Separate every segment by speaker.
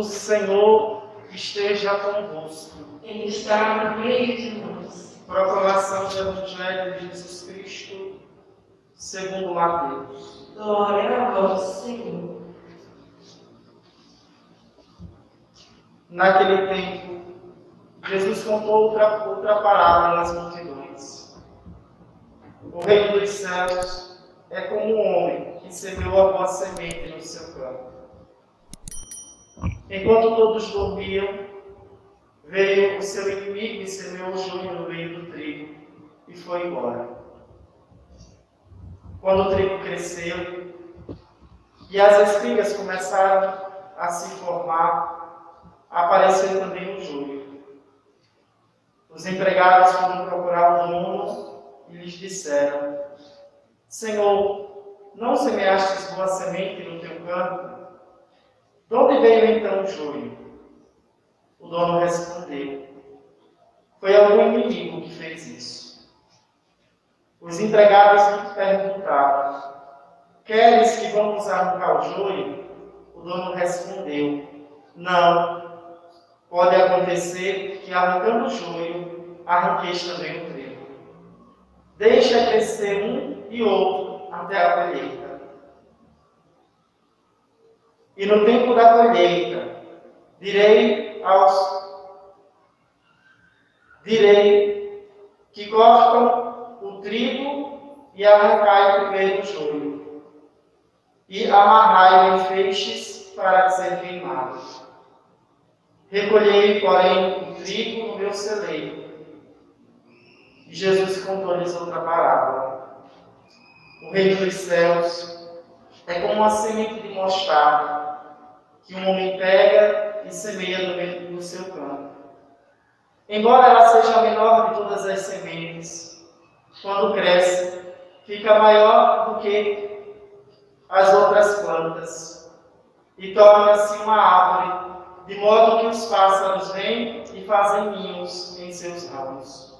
Speaker 1: Senhor esteja convosco.
Speaker 2: Ele está no meio de nós.
Speaker 1: Proclamação do Evangelho de Jesus Cristo, segundo Mateus.
Speaker 2: Glória a vós, Senhor.
Speaker 1: Naquele tempo, Jesus contou outra parábola às multidões. O reino dos céus é como um homem que semeou a boa semente no seu campo. Enquanto todos dormiam, veio o seu inimigo e semeou o joio no meio do trigo e foi embora. Quando o trigo cresceu e as espigas começaram a se formar, apareceu também o joio. Os empregados foram procurar o dono e lhes disseram: Senhor, não semeastes boa semente no teu campo? De onde veio então o joio? O dono respondeu: Foi algum inimigo que fez isso. Os empregados lhe perguntaram: Queres que vamos arrancar o joio? O dono respondeu: Não. Pode acontecer que, arrancando o joio, arranqueis também o trigo. Deixa crescer um e outro até a colheita. E no tempo da colheita, direi que cortam o trigo e arrancai primeiro o joio, e amarrai em feixes para ser queimado. Recolhei, porém, o trigo no meu celeiro. E Jesus contou-lhes outra parábola. O reino dos céus é como uma semente de mostarda que um homem pega e semeia no meio do seu campo. Embora ela seja a menor de todas as sementes, quando cresce, fica maior do que as outras plantas e torna-se uma árvore, de modo que os pássaros vêm e fazem ninhos em seus ramos.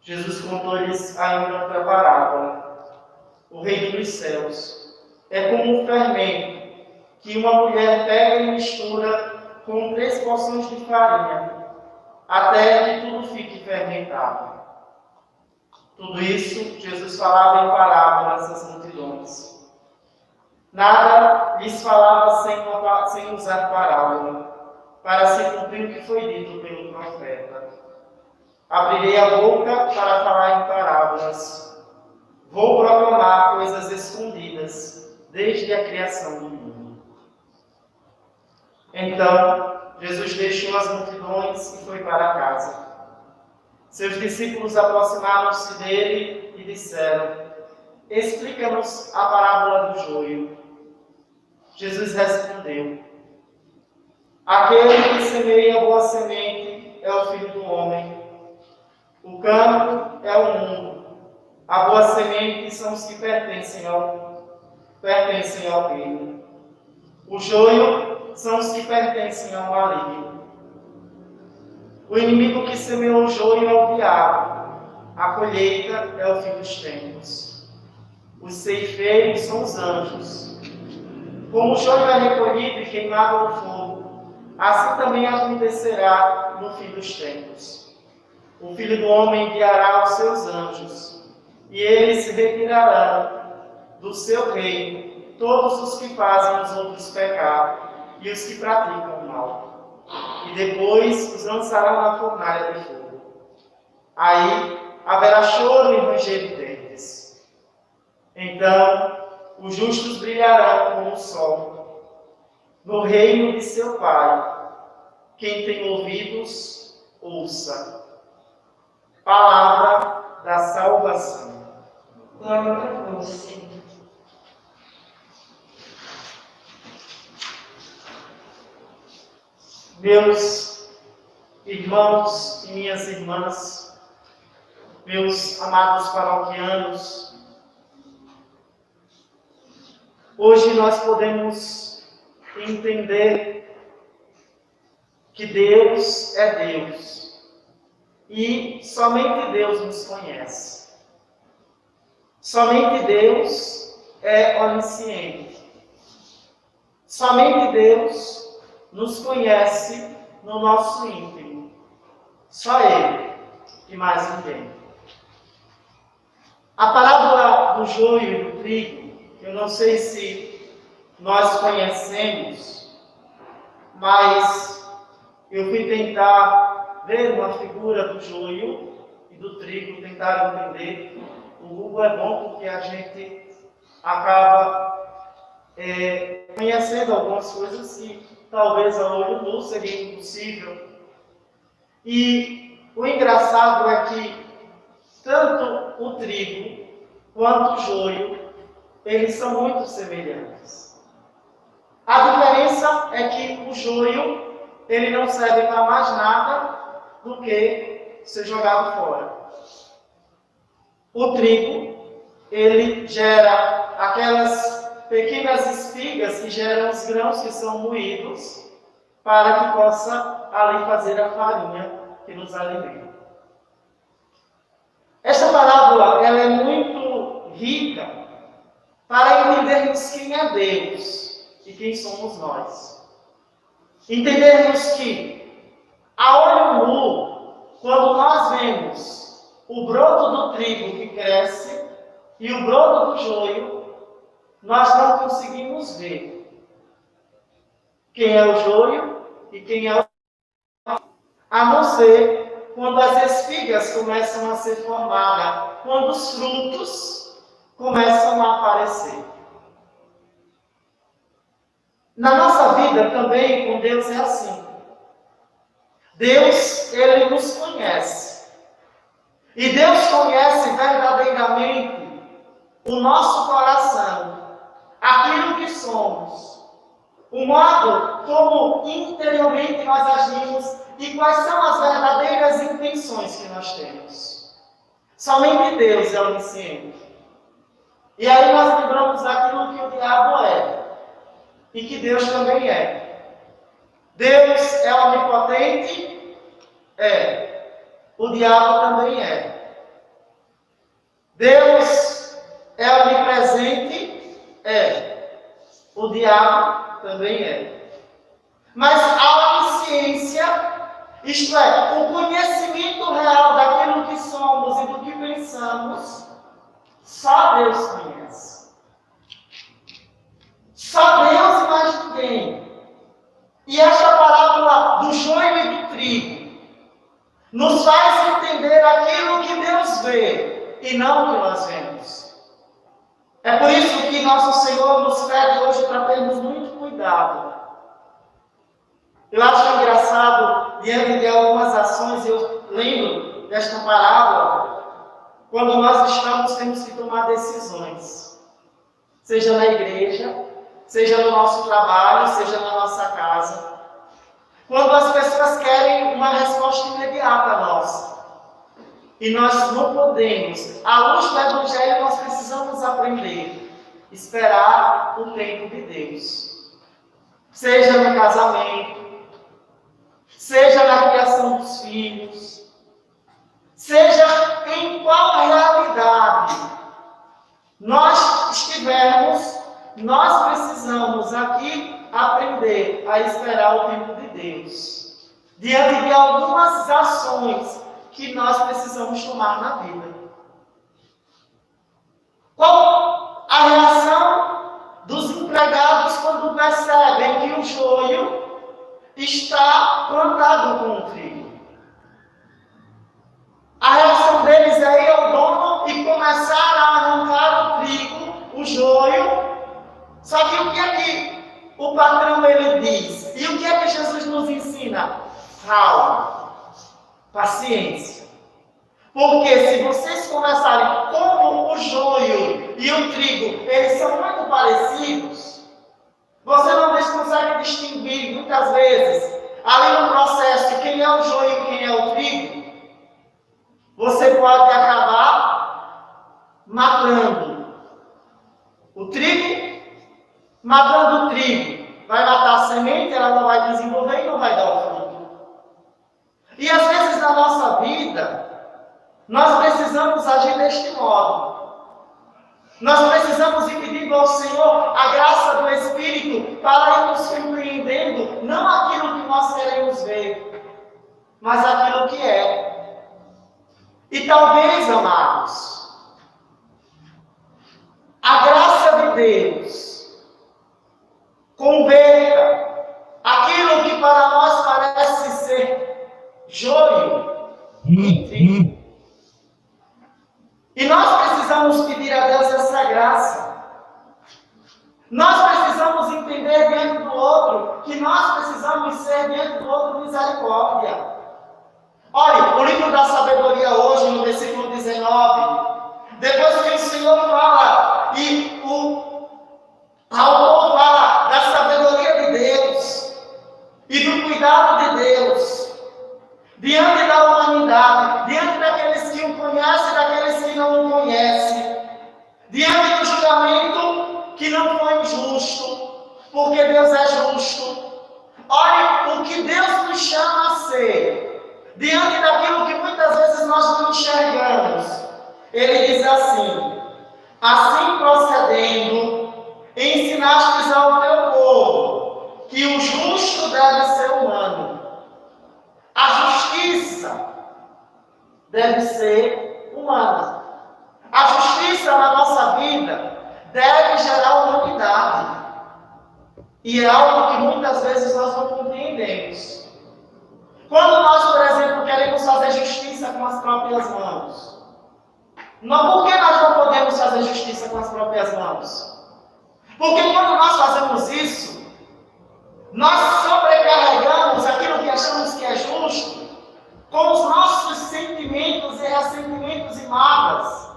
Speaker 1: Jesus contou-lhes ainda outra parábola. O reino dos céus é como um fermento que uma mulher pega e mistura com 3 porções de farinha, até que tudo fique fermentado. Tudo isso Jesus falava em parábolas às multidões. Nada lhes falava sem usar parábola, para se cumprir o que foi dito pelo profeta. Abrirei a boca para falar em parábolas. Vou proclamar coisas escondidas desde a criação do mundo. Então, Jesus deixou as multidões e foi para casa. Seus discípulos aproximaram-se dele e disseram: Explica-nos a parábola do joio. Jesus respondeu: Aquele que semeia boa semente é o Filho do Homem. O campo é o mundo. A boa semente são os que pertencem ao reino. O joio são os que pertencem ao maligno. O inimigo que semeou o joio é o diabo. A colheita é o fim dos tempos. Os ceifeiros são os anjos. Como o joio é recolhido e queimado ao fogo, assim também acontecerá no fim dos tempos. O Filho do Homem enviará os seus anjos, e eles retirarão do seu reino todos os que fazem os outros pecar e os que praticam o mal, e depois os lançarão na fornalha de fogo. Aí haverá choro e ranger de dentes. Então os justos brilharão como o sol no reino de seu Pai. Quem tem ouvidos, ouça. Palavra da salvação.
Speaker 2: Glória a vós, Senhor.
Speaker 1: Meus irmãos e minhas irmãs, meus amados paroquianos, hoje nós podemos entender que Deus é Deus e somente Deus nos conhece. Somente Deus é onisciente. Somente Deus nos conhece no nosso íntimo. Só Ele e mais ninguém. A parábola do joio e do trigo, eu não sei se nós conhecemos, mas eu fui tentar ver uma figura do joio e do trigo, tentar entender. O Google é bom porque a gente acaba conhecendo algumas coisas que talvez a olho nu seria impossível. E o engraçado é que tanto o trigo quanto o joio, eles são muito semelhantes. A diferença é que o joio, ele não serve para mais nada do que ser jogado fora. O trigo, ele gera aquelas pequenas espigas que geram os grãos que são moídos para que possa ali fazer a farinha que nos alimenta. Esta parábola ela é muito rica para entendermos quem é Deus e quem somos nós. Entendermos que, a olho nu, quando nós vemos o broto do trigo que cresce e o broto do joio, nós não conseguimos ver quem é o joio e quem é o trigo, a não ser quando as espigas começam a ser formadas, quando os frutos começam a aparecer. Na nossa vida também, com Deus é assim. Deus, Ele nos conhece. E Deus conhece verdadeiramente o nosso coração, aquilo que somos, o modo como interiormente nós agimos e quais são as verdadeiras intenções que nós temos. Somente Deus é onisciente. E aí nós lembramos daquilo que o diabo é e que Deus também é. Deus é onipotente? É. O diabo também é. Deus é onipresente? É. O diabo também é. Mas a onisciência, isto é, o conhecimento real daquilo que somos e do que pensamos, só Deus conhece. Só Deus e mais ninguém. E esta parábola do joio e do trigo nos faz entender aquilo que Deus vê e não o que nós vemos. É por isso que nosso Senhor nos pede hoje para termos muito cuidado. Eu acho engraçado, diante de algumas ações, eu lembro desta parábola, quando nós temos que tomar decisões. Seja na igreja, seja no nosso trabalho, seja na nossa casa. Quando as pessoas querem uma resposta imediata nossa. E nós não podemos. À luz do Evangelho, nós precisamos aprender. Esperar o tempo de Deus. Seja no casamento, seja na criação dos filhos, seja em qual realidade nós estivermos, nós precisamos aqui aprender a esperar o tempo de Deus, diante de algumas ações que nós precisamos tomar na vida. Qual a reação dos empregados quando percebem que o joio está plantado com o trigo? A reação deles é ir ao dono e começar a arrancar o trigo, o joio. Só que o que é que o patrão ele diz? E o que é que Jesus nos ensina? Calma, paciência. Porque se vocês começarem como o joio e o trigo, eles são muito parecidos, você não consegue distinguir muitas vezes, ali no processo, quem é o joio e quem é o trigo. Você pode acabar matando o trigo, matando o trigo. Vai matar a semente, ela não vai desenvolver e não vai dar o fruto. E às vezes na nossa vida, nós precisamos agir deste modo. Nós precisamos ir pedindo ao Senhor a graça do Espírito para ir nos surpreendendo ver não aquilo que nós queremos ver, mas aquilo que é. E talvez, amados, a graça de Deus converta aquilo que para nós parece ser joio em trigo. E nós precisamos pedir a Deus essa graça. Nós precisamos entender diante do outro que nós precisamos ser diante do outro misericórdia. Olha, o livro da sabedoria hoje, no versículo 19, depois que o Senhor fala e o autor fala da sabedoria de Deus e do cuidado de Deus diante da humanidade, diante daqueles que o conhecem e daqueles que não o conhecem, diante do julgamento que não foi injusto, porque Deus é justo. Olha o que Deus nos chama a ser, diante daquilo que muitas vezes nós não enxergamos. Ele diz assim: assim procedendo, ensinastes ao teu povo que o justo deve ser humano. A justiça deve ser humana. A justiça na nossa vida deve gerar humanidade. E é algo que muitas vezes nós não compreendemos. Quando nós, por exemplo, queremos fazer justiça com as próprias mãos, por que nós não podemos fazer justiça com as próprias mãos? Porque quando nós fazemos isso, nós sobrecarregamos aquilo que achamos que é justo com os nossos sentimentos e ressentimentos e mágoas.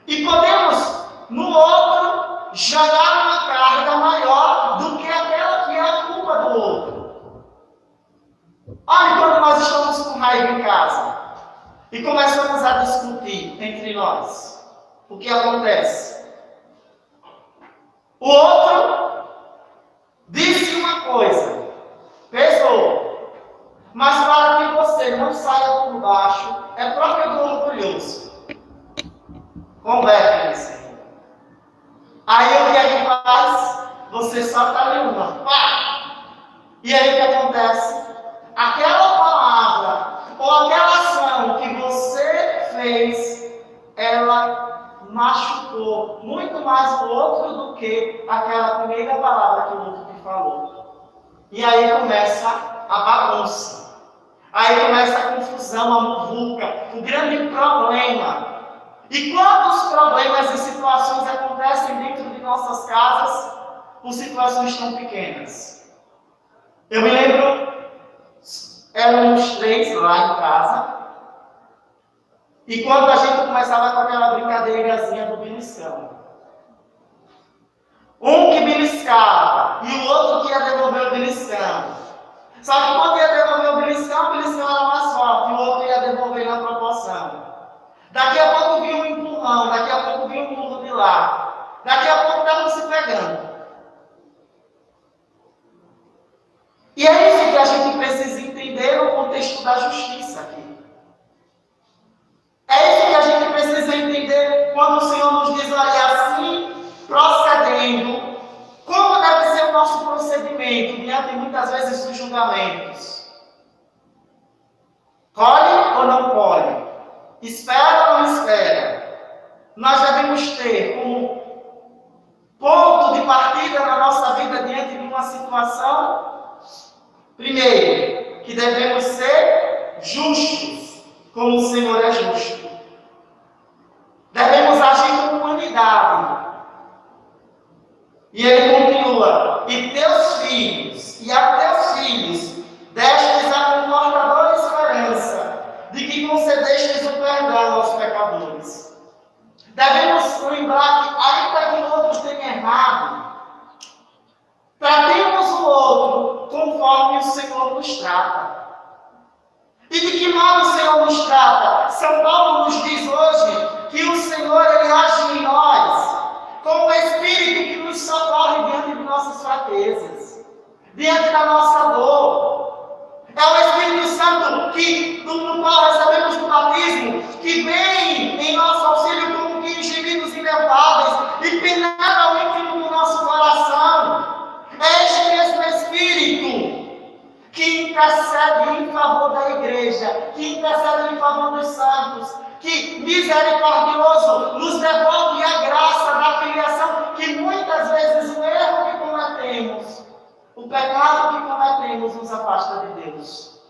Speaker 1: E podemos, no outro, jogar uma carga maior do que aquela que é a culpa do outro. Olha, quando nós estamos com raiva em casa e começamos a discutir entre nós, o que acontece? O outro disse uma coisa, pesou, mas para que você não saia por baixo, é próprio do orgulhoso. Converte-se. Aí o que é que faz? Você solta ali uma, pá! E aí o que acontece? Aquela palavra ou aquela ação que você fez, ela machucou muito mais o outro do que aquela primeira palavra que o outro te falou. E aí começa a bagunça. Aí começa a confusão, a muvuca, o grande problema. E quantos problemas e situações acontecem dentro de nossas casas por situações tão pequenas? Eu me lembro, éramos 3 lá em casa, e quando a gente começava com aquela brincadeirazinha do beliscão, um que beliscava e o outro que ia devolver o beliscão. Só que quando ia devolver o beliscão era mais forte, e o outro ia devolver na proporção. Daqui a pouco vinha um empurrão, daqui a pouco vinha um murro de lá. Daqui a pouco estavam se pegando. E é isso que a gente precisa entender no contexto da justiça aqui. É isso que a gente precisa entender quando o Senhor nos diz, olha, assim, procedendo, como deve ser o nosso procedimento diante muitas vezes dos julgamentos. Colhe ou não colhe? Espera ou não espera? Nós devemos ter como ponto de partida na nossa vida diante de uma situação, primeiro, que devemos ser justos, como o Senhor é justo. Devemos agir com humanidade. E ele continua, e teus filhos, e a teus filhos, destes a confortadora esperança, de que concedestes o perdão aos pecadores. Devemos lembrar que, ainda que outros tenham errado, tratemos o outro conforme o Senhor nos trata. E de que modo o Senhor nos trata? São Paulo nos diz hoje que o Senhor ele age em nós com o Espírito que nos socorre diante de nossas fraquezas, diante da nossa dor. É o Espírito Santo do qual recebemos do batismo, que vem em nosso auxílio como que gemidos inefáveis e penetra o íntimo do nosso coração. É este mesmo Espírito que intercede em favor dos santos, que misericordioso nos devolve a graça da filiação, que muitas vezes o erro que cometemos, o pecado que cometemos nos afasta de Deus.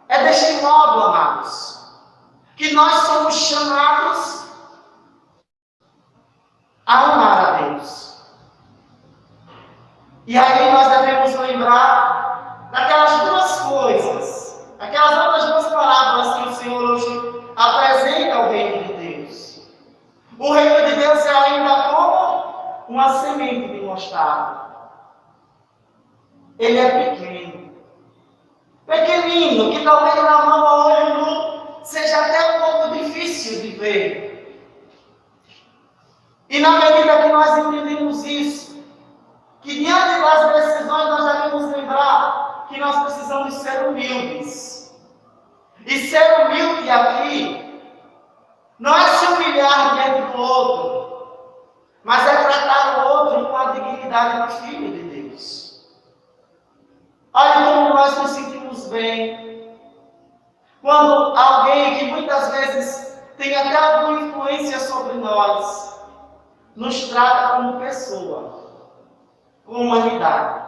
Speaker 1: É deste modo, amados, que nós somos chamados a amar a Deus. E aí nós devemos lembrar daquelas duas coisas, aquelas outras duas parábolas que o Senhor hoje apresenta ao reino de Deus. O reino de Deus é ainda como uma semente de mostarda. Ele é pequeno, pequenino, que talvez na mão a olho nu seja até um pouco difícil de ver. E na medida que nós entendemos isso, que diante das decisões nós devemos lembrar que nós precisamos ser humildes. E ser humilde aqui não é se humilhar diante do outro, mas é tratar o outro com a dignidade do Filho de Deus. Olha como nós nos sentimos bem quando alguém que muitas vezes tem até alguma influência sobre nós nos trata como pessoa, como humanidade.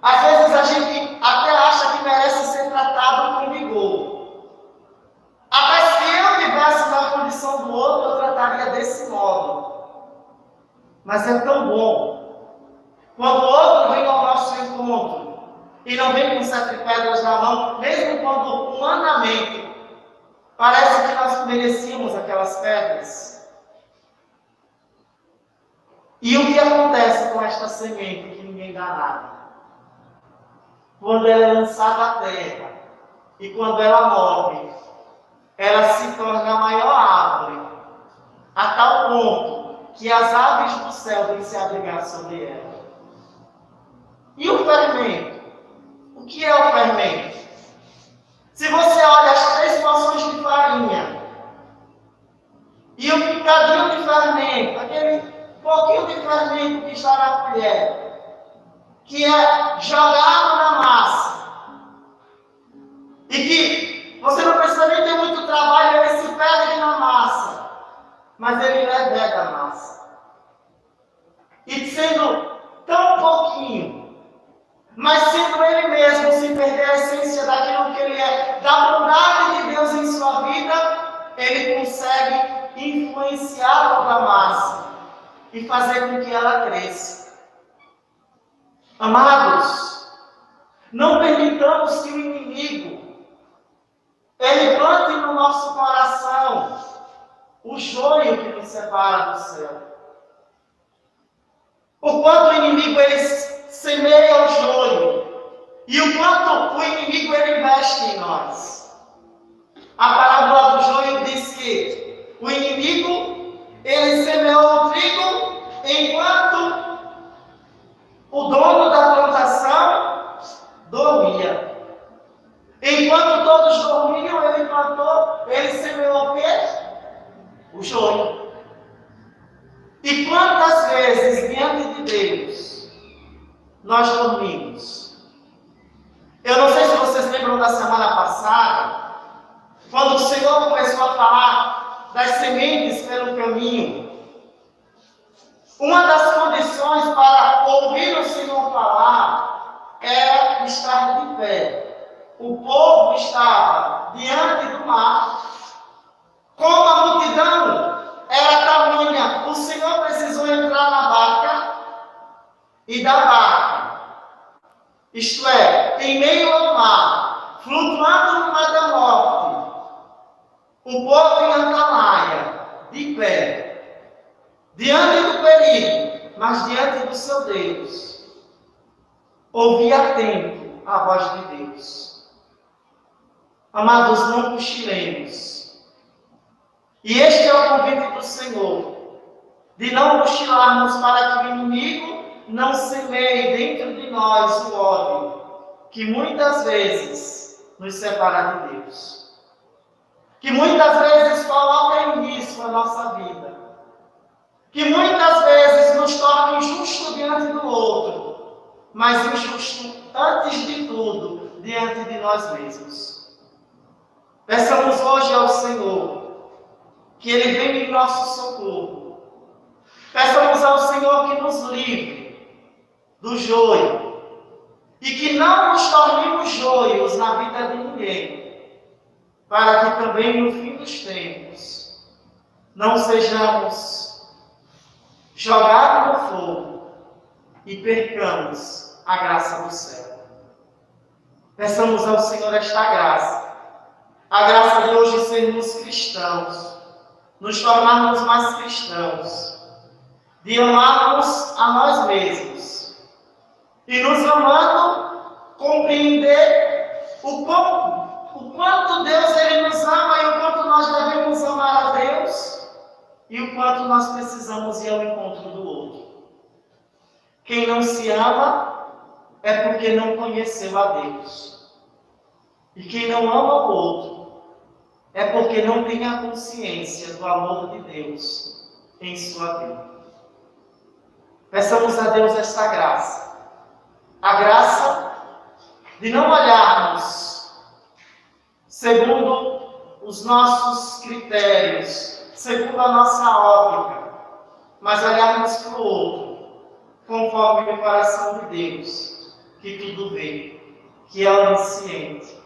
Speaker 1: Às vezes a gente até acha que merece ser tratado com vigor. Até se eu estivesse na condição do outro, eu trataria desse modo. Mas é tão bom quando o outro vem ao nosso encontro e não vem com 7 pedras na mão, mesmo quando humanamente parece que nós merecíamos aquelas pedras. E o que acontece com esta semente que ninguém dá nada? Quando ela é lançada à terra e quando ela morre, ela se torna a maior árvore, a tal ponto que as aves do céu vêm se abrigar sobre ela. E o fermento? O que é o fermento? Se você olha as 3 porções de farinha e o picadinho de fermento, aquele pouquinho de fermento que está na colher, que é jogado na massa, e que você não precisa nem ter muito trabalho, ele se perde na massa, mas ele leveda a massa. E sendo tão pouquinho, mas sendo ele mesmo se perder a essência daquilo que ele é, da bondade de Deus em sua vida, ele consegue influenciar toda a massa e fazer com que ela cresça. Amados, não permitamos que o inimigo ele plante no nosso coração o joio que nos separa do céu. O quanto o inimigo ele semeia o joio e o quanto o inimigo ele investe em nós. A parábola do joio diz que o inimigo ele semeou o trigo enquanto o dono da plantação dormia. Enquanto todos dormiam, ele plantou, ele semeou o quê? O joio. E quantas vezes diante de Deus nós dormimos? Eu não sei se vocês lembram da semana passada, quando o Senhor começou a falar das sementes pelo caminho. Uma das condições para ouvir o Senhor falar era estar de pé. O povo estava diante do mar. Como a multidão era tamanha, o Senhor precisou entrar na barca e da barca, isto é, em meio ao mar, flutuando no mar da morte, o povo em atalaia, de pé, diante do perigo, mas diante do seu Deus, ouvia atento a voz de Deus. Amados, não cochilemos. E este é o convite do Senhor, de não cochilarmos para que o inimigo não semeie dentro de nós o ódio, que muitas vezes nos separa de Deus. Que muitas vezes coloca em risco a nossa vida. Que muitas vezes nos torna injusto diante do outro, mas injusto, antes de tudo, diante de nós mesmos. Peçamos hoje ao Senhor que Ele venha em nosso socorro. Peçamos ao Senhor que nos livre do joio e que não nos tornemos joios na vida de ninguém, para que também no fim dos tempos não sejamos jogados no fogo e percamos a graça do céu. Peçamos ao Senhor esta graça, a graça de hoje sermos cristãos, nos tornarmos mais cristãos, de amarmos a nós mesmos e nos amando compreender o quanto Deus Ele nos ama e o quanto nós devemos amar a Deus e o quanto nós precisamos ir ao encontro do outro. Quem não se ama é porque não conheceu a Deus. E quem não ama o outro é porque não tem a consciência do amor de Deus em sua vida. Peçamos a Deus esta graça. A graça de não olharmos segundo os nossos critérios, segundo a nossa óptica, mas olharmos para o outro, conforme o coração de Deus, que tudo vê, que é onisciente,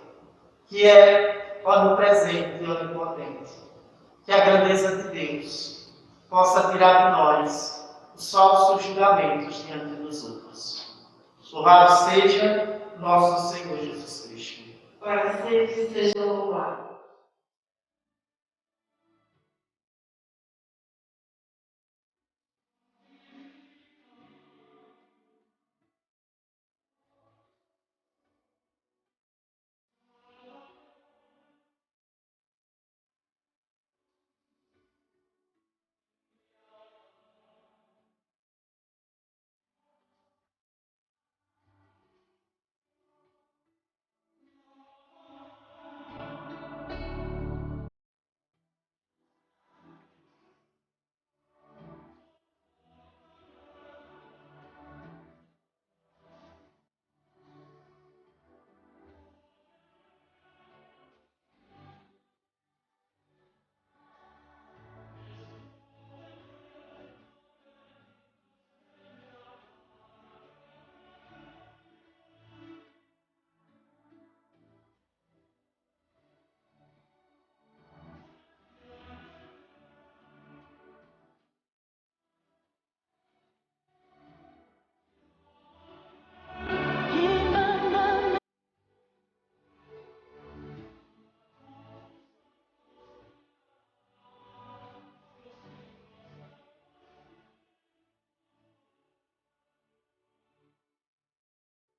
Speaker 1: que é onipresente e onipotente. Que a grandeza de Deus possa tirar de nós os falsos julgamentos diante dos outros. Louvado seja nosso Senhor Jesus Cristo.
Speaker 2: Para sempre seja louvado.